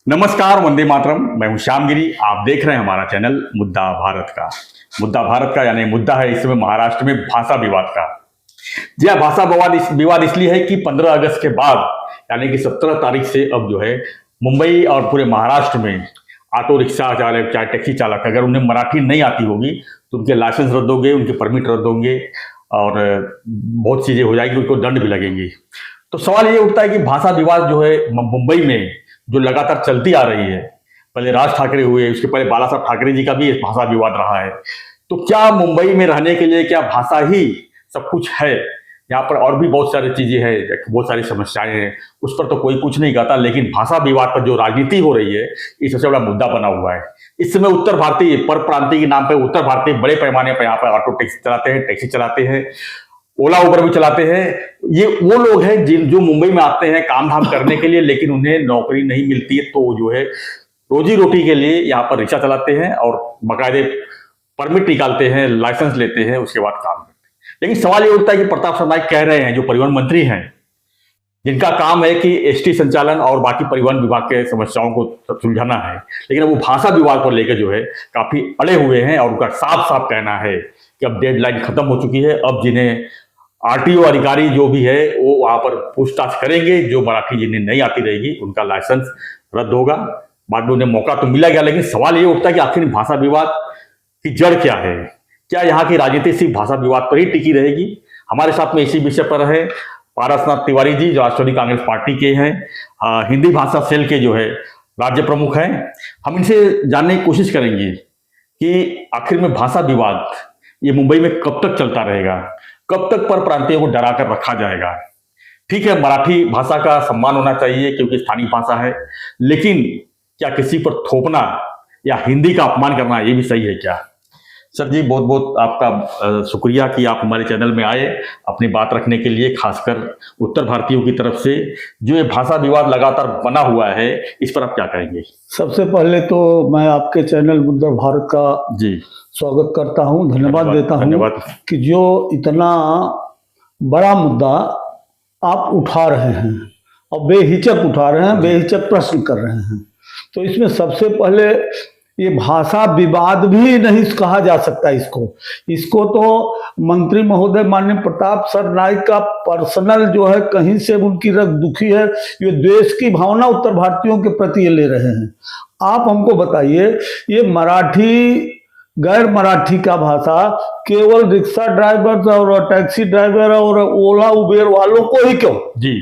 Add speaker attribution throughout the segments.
Speaker 1: नमस्कार, वंदे मातरम। मैं हूं श्यामगिरी। आप देख रहे हैं हमारा चैनल मुद्दा भारत का। मुद्दा भारत का यानी मुद्दा है इस समय महाराष्ट्र में भाषा विवाद का। जी हाँ, भाषा विवाद इसलिए है कि 15 अगस्त के बाद यानी कि 17 तारीख से अब जो है मुंबई और पूरे महाराष्ट्र में ऑटो रिक्शा चालक चाहे टैक्सी चालक अगर उन्हें मराठी नहीं आती होगी तो उनके लाइसेंस रद्द होंगे, उनके परमिट रद्द होंगे और बहुत चीज़ें हो जाएगी, उनको दंड भी लगेंगे। तो सवाल ये उठता है कि भाषा विवाद जो है मुंबई में जो लगातार चलती आ रही है, पहले राज ठाकरे हुए, उसके पहले बाला साहब ठाकरे जी का भी भाषा विवाद रहा है। तो क्या मुंबई में रहने के लिए क्या भाषा ही सब कुछ है? यहाँ पर और भी बहुत सारी चीजें हैं, बहुत सारी समस्याएं हैं, उस पर तो कोई कुछ नहीं कहता, लेकिन भाषा विवाद पर जो राजनीति हो रही है ये सबसे बड़ा मुद्दा बना हुआ है। इस समय उत्तर भारतीय पर प्रांतीय के नाम पर उत्तर भारतीय बड़े पैमाने पर यहाँ पर ऑटो टैक्सी चलाते हैं, ओला उबर भी चलाते हैं। ये वो लोग हैं जो मुंबई में आते हैं काम धाम करने के लिए, लेकिन उन्हें नौकरी नहीं मिलती है, तो जो है रोजी रोटी के लिए यहाँ पर रिक्शा चलाते हैं और बाकायदे परमिट निकालते हैं, लाइसेंस लेते हैं, उसके बाद काम करते हैं। लेकिन सवाल ये उठता है कि प्रताप सरनाइक कह रहे हैं, जो परिवहन मंत्री हैं, जिनका काम है कि एसटी संचालन और बाकी परिवहन विभाग के समस्याओं को सुलझाना है, लेकिन वो भाषा विवाद को लेकर जो है काफी अड़े हुए हैं और उनका साफ साफ कहना है कि अब डेडलाइन खत्म हो चुकी है। अब जिन्हें आरटीओ अधिकारी जो भी है वो वहां पर पूछताछ करेंगे, जो मराठी जिन्हें नहीं आती रहेगी उनका लाइसेंस रद्द होगा। बाद में उन्हें मौका तो मिला गया, लेकिन सवाल ये उठता है कि आखिर भाषा विवाद की जड़ क्या है? क्या यहाँ की राजनीति सिर्फ भाषा विवाद पर ही टिकी रहेगी? हमारे साथ में इसी विषय पर है पारसनाथ तिवारी जी, जो राष्ट्रवादी कांग्रेस पार्टी के हैं, हिंदी भाषा सेल के जो है राज्य प्रमुख हैं। हम इनसे जानने की कोशिश करेंगे कि आखिर में भाषा विवाद ये मुंबई में कब तक चलता रहेगा, कब तक पर प्रांतियों को डरा कर रखा जाएगा। ठीक है, मराठी भाषा का सम्मान होना चाहिए क्योंकि स्थानीय भाषा है, लेकिन क्या किसी पर थोपना या हिंदी का अपमान करना ये भी सही है क्या? सर जी, बहुत बहुत आपका शुक्रिया कि आप हमारे चैनल में आए अपनी बात रखने के लिए, खासकर उत्तर भारतीयों की तरफ से जो ये भाषा विवाद लगातार बना हुआ है, इस पर आप क्या कहेंगे?
Speaker 2: सबसे पहले तो मैं आपके चैनल मुद्दा भारत का जी स्वागत करता हूं, धन्यवाद देता हूं कि जो इतना बड़ा मुद्दा आप उठा रहे हैं और बेहिचक उठा रहे हैं, बेहिचक प्रश्न कर रहे हैं। तो इसमें सबसे पहले ये भाषा विवाद भी नहीं कहा जा सकता इसको तो मंत्री महोदय माननीय प्रताप सरनाइक का पर्सनल जो है, कहीं से उनकी रग दुखी है, ये द्वेष की भावना उत्तर भारतीयों के प्रति ये ले रहे हैं। आप हमको बताइए, ये मराठी गैर मराठी का भाषा केवल रिक्शा ड्राइवर और टैक्सी ड्राइवर और ओला उबेर वालों को ही क्यों? जी,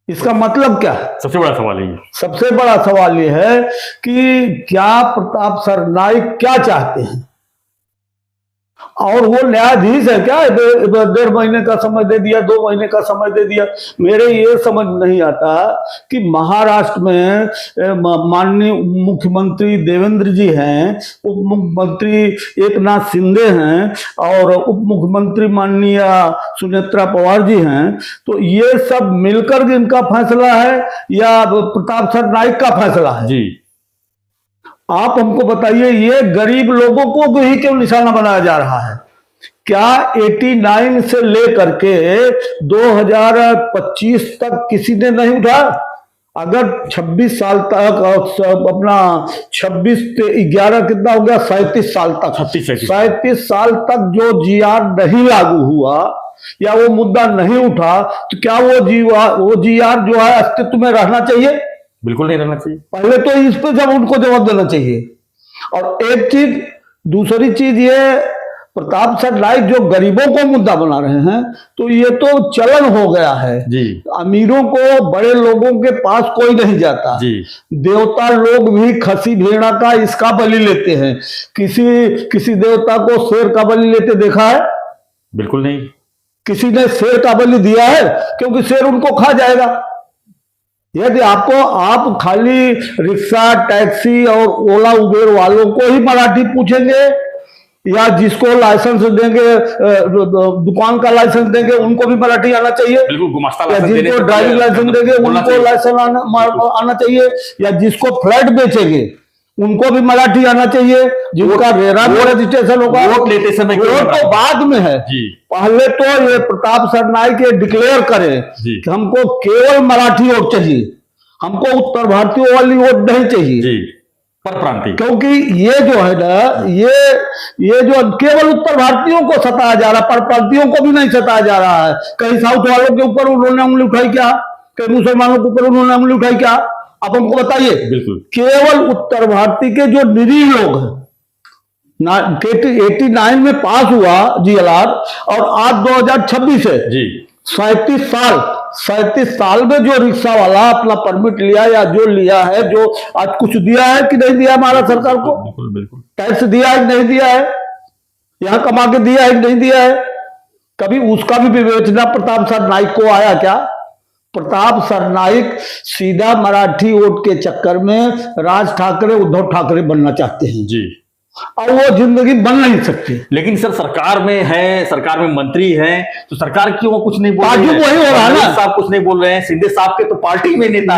Speaker 2: इसका मतलब क्या है?
Speaker 1: सबसे बड़ा सवाल है।
Speaker 2: सबसे बड़ा सवाल ये है कि क्या प्रताप सरनाइक क्या चाहते हैं? और वो न्यायाधीश है क्या? 1.5 महीने का समय दे दिया, 2 महीने का समय दे दिया। मेरे ये समझ नहीं आता कि महाराष्ट्र में माननीय मुख्यमंत्री देवेंद्र जी हैं, उप मुख्यमंत्री एकनाथ शिंदे हैं और उप मुख्यमंत्री माननीय सुनेत्रा पवार जी हैं, तो ये सब मिलकर इनका फैसला है या प्रताप सरनाइक का फैसला है? जी, आप हमको बताइए, ये गरीब लोगों को ही क्यों निशाना बनाया जा रहा है? क्या 89 से लेकर के 2025 तक किसी ने नहीं उठाया? अगर 26 साल तक अपना 26 से 11 कितना हो गया, 37 साल तक, 37 साल तक जो जीआर नहीं लागू हुआ या वो मुद्दा नहीं उठा, तो क्या वो जीआर जो है अस्तित्व में रहना चाहिए?
Speaker 1: बिल्कुल नहीं रहना चाहिए।
Speaker 2: पहले तो इस पे जब उनको जवाब देना चाहिए। और एक चीज, दूसरी चीज ये प्रताप सरनाइक जो गरीबों को मुद्दा बना रहे हैं, तो ये तो चलन हो गया है जी। अमीरों को, बड़े लोगों के पास कोई नहीं जाता जी। देवता लोग भी खसी भेड़ा का इसका बलि लेते हैं। किसी देवता को शेर का बलि लेते देखा है?
Speaker 1: बिल्कुल नहीं।
Speaker 2: किसी ने शेर का बलि दिया है? क्योंकि शेर उनको खा जाएगा। यदि आप खाली रिक्शा, टैक्सी और ओला उबेर वालों को ही मराठी पूछेंगे या जिसको लाइसेंस देंगे, दुकान का लाइसेंस देंगे, उनको भी मराठी आना चाहिए?
Speaker 1: बिल्कुल, गुमास्ता
Speaker 2: या जिनको ड्राइविंग लाइसेंस देंगे उनको लाइसेंस आना चाहिए? या जिसको फ्लैट बेचेंगे उनको भी मराठी आना चाहिए? जिनका रेरा रजिस्ट्रेशन होगा,
Speaker 1: वोट लेते समय
Speaker 2: तो बाद में है जी। पहले तो ये प्रताप सरनाइक ये डिक्लेयर करे कि हमको केवल मराठी वोट चाहिए, हमको उत्तर भारतीयों वाली वोट नहीं चाहिए
Speaker 1: जी, पर प्रांतीय,
Speaker 2: क्योंकि ये जो है ना, ये जो केवल उत्तर भारतीयों को सताया जा रहा है, पर प्रांतीयों को भी नहीं सताया जा रहा है। कहीं साउथ वालों के ऊपर उन्होंने उंगली उठाई क्या, कहीं मुसलमानों के ऊपर उन्होंने उंगली उठाई क्या, आप हमको बताइए।
Speaker 1: बिल्कुल,
Speaker 2: केवल उत्तर भारतीय के जो निरीह लोग हैं, 89 में पास हुआ GLR और आज 2026 है
Speaker 1: जी,
Speaker 2: 37 साल में जो रिक्शा वाला अपना परमिट लिया या जो लिया है, जो आज कुछ दिया है कि नहीं दिया महाराष्ट्र सरकार को,
Speaker 1: बिल्कुल बिल्कुल,
Speaker 2: टैक्स दिया है कि नहीं दिया है, यहां कमा के दिया है कि नहीं दिया है, कभी उसका भी विवेचना प्रताप सरनाईक को आया क्या? प्रताप सरनाईक सीधा मराठी वोट के चक्कर में राज ठाकरे, उद्धव ठाकरे बनना चाहते हैं
Speaker 1: जी,
Speaker 2: और वो जिंदगी बन नहीं सकती।
Speaker 1: लेकिन सर सरकार में है, सरकार में मंत्री हैं, तो सरकार क्यों कुछ नहीं बोल रही है?
Speaker 2: वही हो रहा है ना,
Speaker 1: साहब कुछ नहीं बोल रहे हैं, शिंदे साहब के तो पार्टी में नेता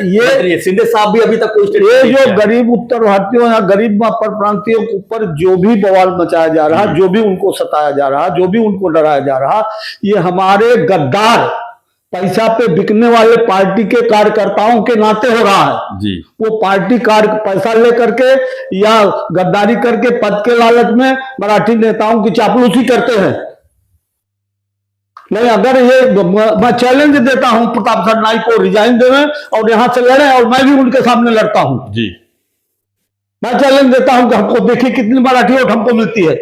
Speaker 2: ये
Speaker 1: शिंदे साहब भी अभी तक कोई
Speaker 2: ये जो गरीब उत्तर भारतीयों या गरीब पर प्रांतियों के ऊपर जो भी बवाल मचाया जा रहा, जो भी उनको सताया जा रहा, जो भी उनको डराया जा रहा, ये हमारे गद्दार पैसा पे बिकने वाले पार्टी के कार्यकर्ताओं के नाते हो रहा है
Speaker 1: जी।
Speaker 2: वो पार्टी कार्य पैसा लेकर के या गद्दारी करके पद के लालच में मराठी नेताओं की चापलूसी करते हैं। नहीं, अगर ये मैं चैलेंज देता हूं प्रताप सरनाईक को रिजाइन देवे और यहां से लड़े, और मैं भी उनके सामने लड़ता हूं
Speaker 1: जी।
Speaker 2: मैं चैलेंज देता हूं कि हमको देखिए कितनी मराठी वोट हमको मिलती है,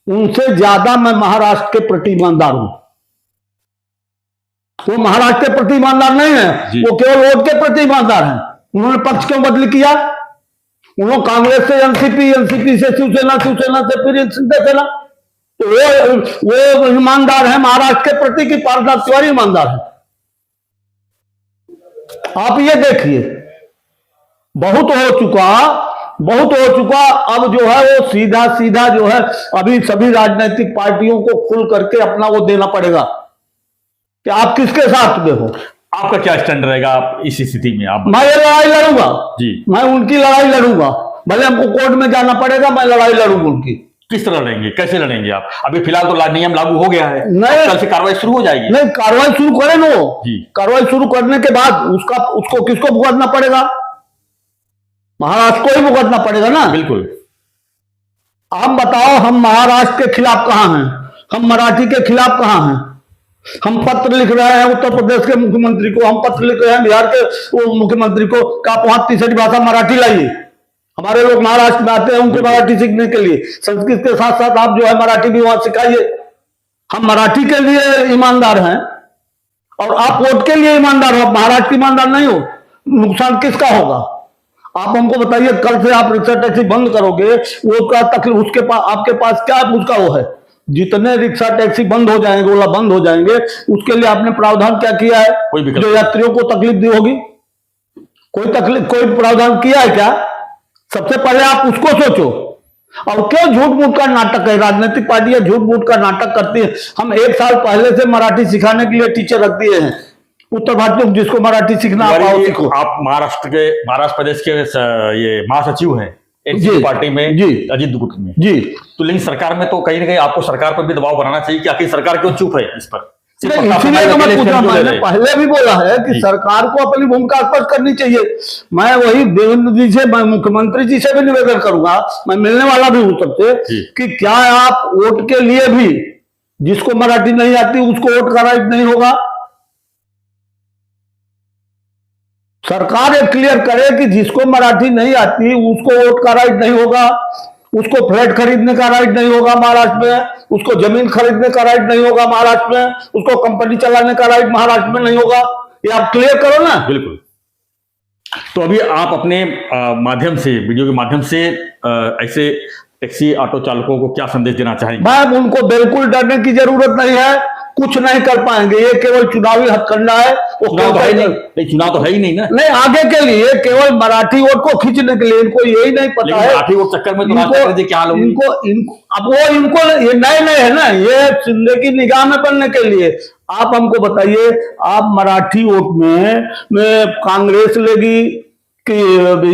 Speaker 2: उनसे ज्यादा मैं महाराष्ट्र के प्रति ईमानदार हूं। वो महाराष्ट्र के प्रति ईमानदार नहीं है, वो केवल वोट के प्रति ईमानदार है। उन्होंने पक्ष क्यों बदली किया? उन्होंने कांग्रेस से एनसीपी, एनसीपी से शिवसेना, शिवसेना से फिर शिंदे सेना, तो वो ईमानदार है महाराष्ट्र के प्रति की पारदास तिवारी ईमानदार है। आप ये देखिए, बहुत हो चुका। अब जो है वो सीधा सीधा जो है अभी सभी राजनीतिक पार्टियों को खुल करके अपना वो देना पड़ेगा कि आप किसके साथ में हो।
Speaker 1: आपका क्या स्टैंड रहेगा आप इस स्थिति में? आप
Speaker 2: मैं ये लड़ाई लड़ूंगा
Speaker 1: जी, मैं
Speaker 2: उनकी लड़ाई लड़ूंगा, भले हमको कोर्ट में जाना पड़ेगा, मैं लड़ाई लड़ूंगा उनकी।
Speaker 1: किस तरह लड़ेंगे, कैसे लड़ेंगे आप? अभी फिलहाल तो नियम लागू हो गया है,
Speaker 2: नहीं,
Speaker 1: कल से कार्रवाई शुरू हो जाएगी।
Speaker 2: नहीं, कार्रवाई शुरू करें ना वो
Speaker 1: जी।
Speaker 2: कार्रवाई शुरू करने के बाद उसको किसको भुगतना पड़ेगा? महाराष्ट्र को ही भुगतना पड़ेगा ना।
Speaker 1: बिल्कुल।
Speaker 2: आप बताओ, हम महाराष्ट्र के खिलाफ कहां हैं? हम मराठी के खिलाफ कहां हैं? हम पत्र लिख रहे हैं उत्तर प्रदेश के मुख्यमंत्री को, हम पत्र लिख रहे हैं बिहार के मुख्यमंत्री को कि आप वहां तीसरी भाषा मराठी लाइए। हमारे लोग महाराष्ट्र में आते हैं उनके मराठी सीखने के लिए, संस्कृत के साथ साथ आप जो है मराठी भी वहां सिखाइए। हम मराठी के लिए ईमानदार हैं और आप वोट के लिए ईमानदार हो, महाराष्ट्र के ईमानदार नहीं हो। नुकसान किसका होगा? आप हमको बताइए, कल से आप रिक्शा टैक्सी बंद करोगे, वो क्या तकलीफ उसके पास, आपके पास क्या उसका वो है? जितने रिक्शा टैक्सी बंद हो जाएंगे, ओला बंद हो जाएंगे, उसके लिए आपने प्रावधान क्या किया है? जो यात्रियों को तकलीफ दी होगी, कोई प्रावधान किया है क्या? सबसे पहले आप उसको सोचो। और क्यों झूठ मूठ का नाटक है? राजनीतिक पार्टियां झूठ मूठ का नाटक करती है। हम 1 साल पहले से मराठी सिखाने के लिए टीचर रख दिए हैं उत्तर भारतीयों, जिसको मराठी सीखना
Speaker 1: आप महाराष्ट्र प्रदेश के ये महासचिव हैं पार्टी में
Speaker 2: जी,
Speaker 1: अजीत गुट में
Speaker 2: जी।
Speaker 1: तो लेकिन सरकार में तो कहीं ना कहीं आपको सरकार पर भी दबाव बनाना चाहिए कि आखिर सरकार क्यों चुप है इस पर?
Speaker 2: इसीलिए तो मैं पूछा, मैंने पहले भी बोला है कि सरकार को अपनी भूमिका स्पष्ट करनी चाहिए। मैं वही देवेंद्र जी से, मैं मुख्यमंत्री जी से भी निवेदन करूंगा, मैं मिलने वाला भी हूं सबसे, कि क्या आप वोट के लिए भी जिसको मराठी नहीं आती उसको वोट का राइट नहीं होगा? सरकार ये क्लियर करे कि जिसको मराठी नहीं आती उसको वोट का राइट नहीं होगा, उसको फ्लैट खरीदने का राइट नहीं होगा महाराष्ट्र में, उसको जमीन खरीदने का राइट नहीं होगा महाराष्ट्र में, उसको कंपनी चलाने का राइट महाराष्ट्र में नहीं होगा। ये आप क्लियर करो ना।
Speaker 1: बिल्कुल। तो अभी आप अपने माध्यम से, वीडियो के माध्यम से ऐसे टैक्सी ऑटो चालकों को क्या संदेश देना चाहेंगे?
Speaker 2: मैं उनको बिल्कुल डरने की जरूरत नहीं है, कुछ नहीं कर पाएंगे। ये केवल चुनावी हथकंडा है।
Speaker 1: चुनाव तो है नहीं, चुनाव तो है ही नहीं ना।
Speaker 2: नहीं, आगे के लिए केवल मराठी वोट को खींचने के लिए, इनको यही नहीं पता है
Speaker 1: हाल
Speaker 2: इनको ये नए है ना, ये शिंदे की निगाह में बनने के लिए। आप हमको बताइए, आप मराठी वोट में कांग्रेस लेगी कि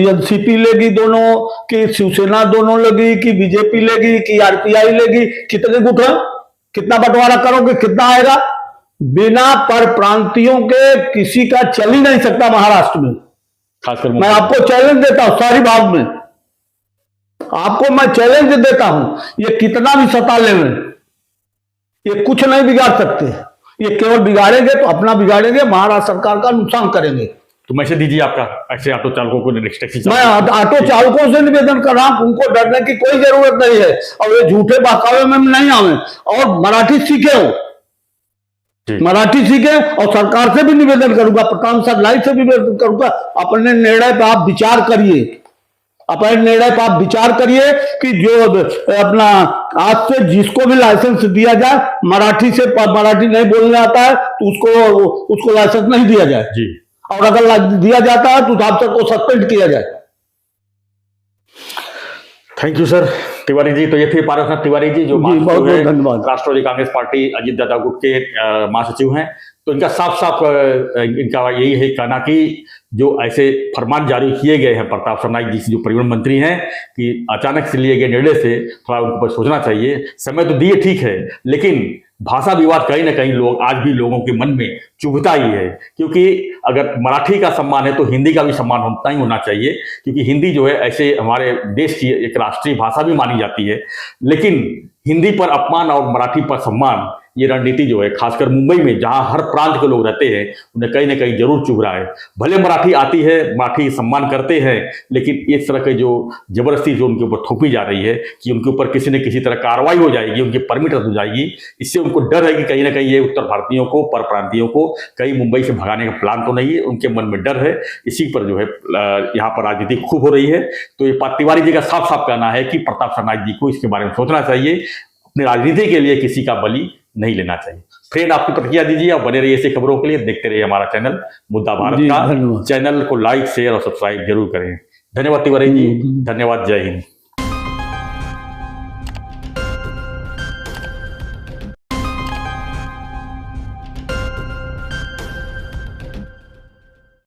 Speaker 2: एनसीपी लेगी दोनों, कि शिवसेना दोनों लेगी, कि बीजेपी लेगी, कि आरपीआई लेगी? कितने गुट है? कितना बंटवारा करोगे? कितना आएगा? बिना पर प्रांतियों के किसी का चल ही नहीं सकता महाराष्ट्र में।
Speaker 1: खासकर
Speaker 2: मैं आपको चैलेंज देता हूं, सारी बात में आपको मैं चैलेंज देता हूं, ये कितना भी सता लेंगे, ये कुछ नहीं बिगाड़ सकते। ये केवल बिगाड़ेंगे तो अपना बिगाड़ेंगे, महाराष्ट्र सरकार का नुकसान करेंगे।
Speaker 1: तो मैसेज दीजिए आपका ऐसे ऑटो चालकों को, टैक्सी
Speaker 2: मैं ऑटो चालकों से निवेदन कर रहा हूं, उनको डरने की कोई जरूरत नहीं है, और ये झूठे बहकावे में नहीं आवे, और मराठी सीखे हो, मराठी सीखे। और सरकार से भी निवेदन करूंगा, प्रताप सरनाईक से भी निवेदन करूंगा, अपने निर्णय पर आप विचार करिए, अपने निर्णय पर आप विचार करिए कि जो अपना आज से जिसको भी लाइसेंस दिया जाए, मराठी नहीं बोलने आता है तो उसको लाइसेंस नहीं दिया जाए
Speaker 1: जी,
Speaker 2: और अगर दिया जाता है तो उस अफसर को सस्पेंड किया जाए।
Speaker 1: Thank you sir Tiwari ji. तो ये थे पारसनाथ तिवारी जी, जो
Speaker 2: बहुत बहुत धन्यवाद।
Speaker 1: राष्ट्रवादी कांग्रेस पार्टी अजीत दादा गुट के महासचिव हैं। तो इनका साफ साफ इनका यही है कहना कि जो ऐसे फरमान जारी किए गए हैं प्रताप सरनाईक जी जो परिवहन मंत्री हैं, कि अचानक से लिए गए निर्णय से थोड़ा उनको पर सोचना चाहिए। समय तो दिए ठीक है, लेकिन भाषा विवाद कहीं ना कहीं आज भी लोगों के मन में चुभता ही है, क्योंकि अगर मराठी का सम्मान है तो हिंदी का भी सम्मान होता ही होना चाहिए, क्योंकि हिंदी जो है ऐसे हमारे देश की एक राष्ट्रीय भाषा भी मानी जाती है। लेकिन हिंदी पर अपमान और मराठी पर सम्मान, ये रणनीति जो है खासकर मुंबई में जहां हर प्रांत के लोग रहते हैं, उन्हें कहीं ना कहीं जरूर चुभ रहा है। भले मराठी आती है, मराठी सम्मान करते हैं, लेकिन इस तरह के जो जबरदस्ती जो उनके ऊपर थोपी जा रही है कि उनके ऊपर किसी न किसी तरह कार्रवाई हो जाएगी, उनकी परमिट रद्द हो जाएगी, इससे उनको डर है कि कहीं ना कहीं ये उत्तर भारतीयों को, पर प्रांतियों को कहीं मुंबई से भगाने का प्लान तो नहीं है, उनके मन में डर है। इसी पर जो है यहाँ पर राजनीति खूब हो रही है। तो ये तिवारी जी का साफ साफ कहना है कि प्रताप सरनाईक जी को इसके बारे में सोचना चाहिए, अपनी राजनीति के लिए किसी का बलि नहीं लेना चाहिए। फ्रेंड, आपकी प्रतिक्रिया दीजिए, आप बने रहिए ऐसी खबरों के लिए, देखते रहिए हमारा चैनल मुद्दा भारत का। चैनल को लाइक, शेयर और सब्सक्राइब जरूर करें। धन्यवाद तिवारी जी, धन्यवाद, जय हिंद।